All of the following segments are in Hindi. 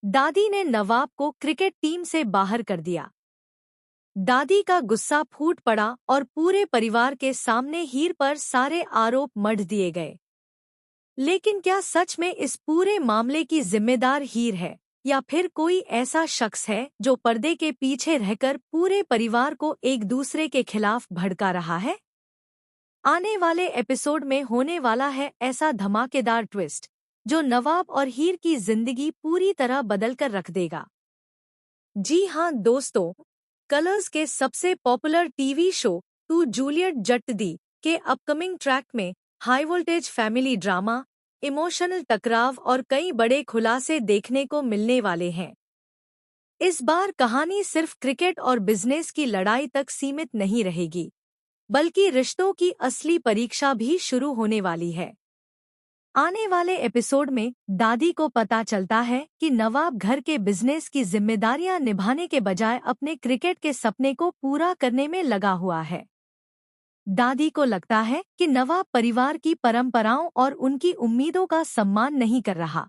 दादी ने नवाब को क्रिकेट टीम से बाहर कर दिया। दादी का गुस्सा फूट पड़ा और पूरे परिवार के सामने हीर पर सारे आरोप मढ़ दिए गए। लेकिन क्या सच में इस पूरे मामले की जिम्मेदार हीर है या फिर कोई ऐसा शख्स है जो पर्दे के पीछे रहकर पूरे परिवार को एक दूसरे के खिलाफ भड़का रहा है? आने वाले एपिसोड में होने वाला है ऐसा धमाकेदार ट्विस्ट जो नवाब और हीर की जिंदगी पूरी तरह बदल कर रख देगा। जी हाँ दोस्तों, कलर्स के सबसे popular TV show Tu Juliet Jatt Di के अपकमिंग ट्रैक में high voltage family drama, emotional टकराव और कई बड़े खुलासे देखने को मिलने वाले हैं। इस बार कहानी सिर्फ क्रिकेट और बिजनेस की लड़ाई तक सीमित नहीं रहेगी, बल्कि रिश्तों की असली परीक्षा भी शुरू होने वाली है। आने वाले एपिसोड में दादी को पता चलता है कि नवाब घर के बिजनेस की जिम्मेदारियां निभाने के बजाय अपने क्रिकेट के सपने को पूरा करने में लगा हुआ है। दादी को लगता है कि नवाब परिवार की परंपराओं और उनकी उम्मीदों का सम्मान नहीं कर रहा।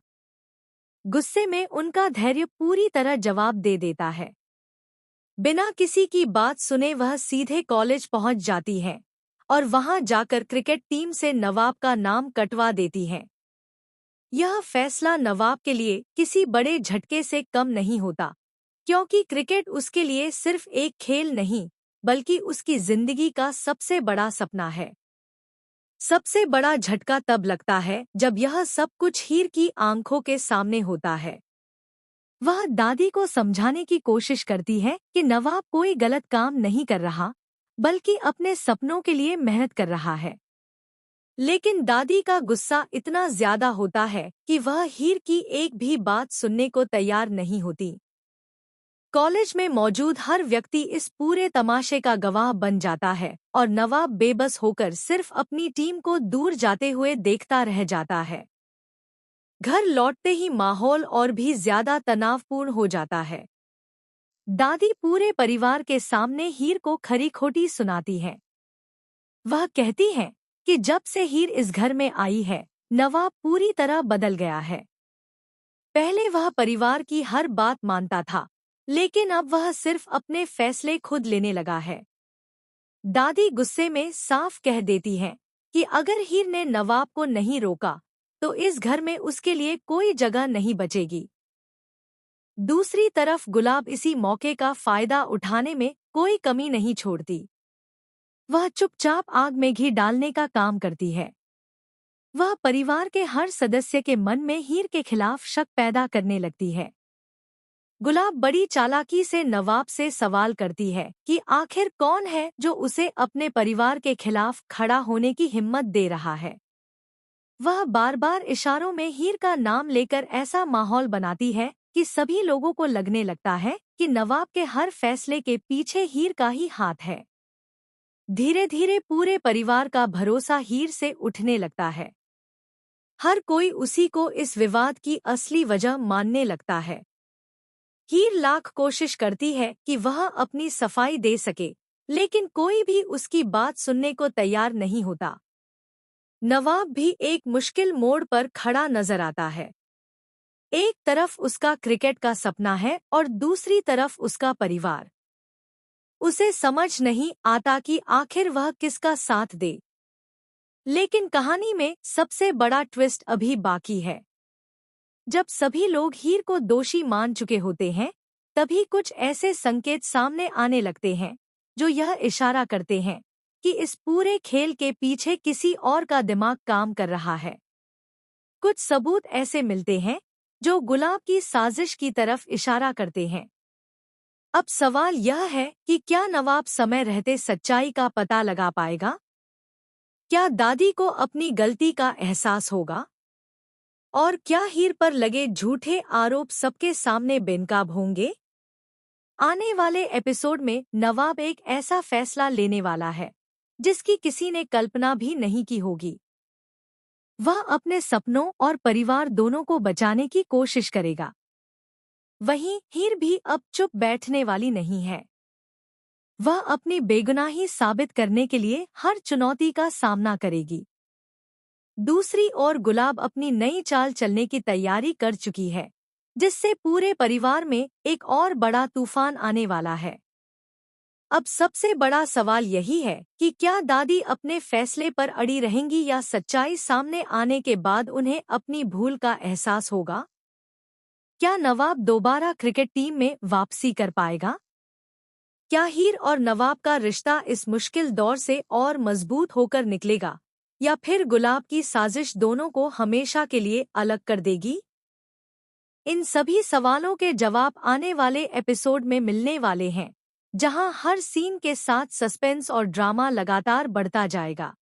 गुस्से में उनका धैर्य पूरी तरह जवाब दे देता है। बिना किसी की बात सुने वह सीधे कॉलेज पहुंच जाती है और वहां जाकर क्रिकेट टीम से नवाब का नाम कटवा देती है। यह फैसला नवाब के लिए किसी बड़े झटके से कम नहीं होता, क्योंकि क्रिकेट उसके लिए सिर्फ एक खेल नहीं, बल्कि उसकी जिंदगी का सबसे बड़ा सपना है। सबसे बड़ा झटका तब लगता है जब यह सब कुछ हीर की आंखों के सामने होता है। वह दादी को समझाने की कोशिश करती है कि नवाब कोई गलत काम नहीं कर रहा, बल्कि अपने सपनों के लिए मेहनत कर रहा है। लेकिन दादी का गुस्सा इतना ज्यादा होता है कि वह हीर की एक भी बात सुनने को तैयार नहीं होती। कॉलेज में मौजूद हर व्यक्ति इस पूरे तमाशे का गवाह बन जाता है और नवाब बेबस होकर सिर्फ अपनी टीम को दूर जाते हुए देखता रह जाता है। घर लौटते ही माहौल और भी ज्यादा तनावपूर्ण हो जाता है। दादी पूरे परिवार के सामने हीर को खरी खोटी सुनाती है। वह कहती है कि जब से हीर इस घर में आई है, नवाब पूरी तरह बदल गया है। पहले वह परिवार की हर बात मानता था, लेकिन अब वह सिर्फ अपने फैसले खुद लेने लगा है। दादी गुस्से में साफ कह देती है कि अगर हीर ने नवाब को नहीं रोका, तो इस घर में उसके लिए कोई जगह नहीं बचेगी। दूसरी तरफ गुलाब इसी मौके का फायदा उठाने में कोई कमी नहीं छोड़ती। वह चुपचाप आग में घी डालने का काम करती है। वह परिवार के हर सदस्य के मन में हीर के खिलाफ शक पैदा करने लगती है। गुलाब बड़ी चालाकी से नवाब से सवाल करती है कि आखिर कौन है जो उसे अपने परिवार के खिलाफ खड़ा होने की हिम्मत दे रहा है। वह बार बार इशारों में हीर का नाम लेकर ऐसा माहौल बनाती है कि सभी लोगों को लगने लगता है कि नवाब के हर फैसले के पीछे हीर का ही हाथ है। धीरे धीरे पूरे परिवार का भरोसा हीर से उठने लगता है। हर कोई उसी को इस विवाद की असली वजह मानने लगता है। हीर लाख कोशिश करती है कि वह अपनी सफाई दे सके, लेकिन कोई भी उसकी बात सुनने को तैयार नहीं होता। नवाब भी एक मुश्किल मोड़ पर खड़ा नजर आता है। एक तरफ उसका क्रिकेट का सपना है और दूसरी तरफ उसका परिवार। उसे समझ नहीं आता कि आखिर वह किसका साथ दे। लेकिन कहानी में सबसे बड़ा ट्विस्ट अभी बाकी है। जब सभी लोग हीर को दोषी मान चुके होते हैं, तभी कुछ ऐसे संकेत सामने आने लगते हैं जो यह इशारा करते हैं कि इस पूरे खेल के पीछे किसी और का दिमाग काम कर रहा है। कुछ सबूत ऐसे मिलते हैं जो गुलाब की साजिश की तरफ इशारा करते हैं। अब सवाल यह है कि क्या नवाब समय रहते सच्चाई का पता लगा पाएगा? क्या दादी को अपनी गलती का एहसास होगा? और क्या हीर पर लगे झूठे आरोप सबके सामने बेनकाब होंगे? आने वाले एपिसोड में नवाब एक ऐसा फैसला लेने वाला है जिसकी किसी ने कल्पना भी नहीं की होगी। वह अपने सपनों और परिवार दोनों को बचाने की कोशिश करेगा। वहीं हीर भी अब चुप बैठने वाली नहीं है। वह अपनी बेगुनाही साबित करने के लिए हर चुनौती का सामना करेगी। दूसरी ओर गुलाब अपनी नई चाल चलने की तैयारी कर चुकी है। जिससे पूरे परिवार में एक और बड़ा तूफान आने वाला है। अब सबसे बड़ा सवाल यही है कि क्या दादी अपने फैसले पर अड़ी रहेंगी या सच्चाई सामने आने के बाद उन्हें अपनी भूल का एहसास होगा? क्या नवाब दोबारा क्रिकेट टीम में वापसी कर पाएगा? क्या हीर और नवाब का रिश्ता इस मुश्किल दौर से और मजबूत होकर निकलेगा, या फिर गुलाब की साजिश दोनों को हमेशा के लिए अलग कर देगी? इन सभी सवालों के जवाब आने वाले एपिसोड में मिलने वाले हैं, जहां हर सीन के साथ सस्पेंस और ड्रामा लगातार बढ़ता जाएगा।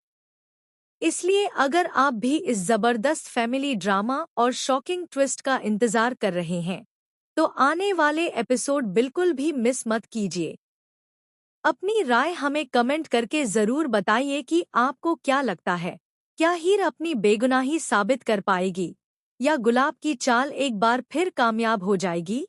इसलिए अगर आप भी इस जबरदस्त फैमिली ड्रामा और शॉकिंग ट्विस्ट का इंतजार कर रहे हैं, तो आने वाले एपिसोड बिल्कुल भी मिस मत कीजिए। अपनी राय हमें कमेंट करके जरूर बताइए कि आपको क्या लगता है, क्या हीर अपनी बेगुनाही साबित कर पाएगी, या गुलाब की चाल एक बार फिर कामयाब हो जाएगी?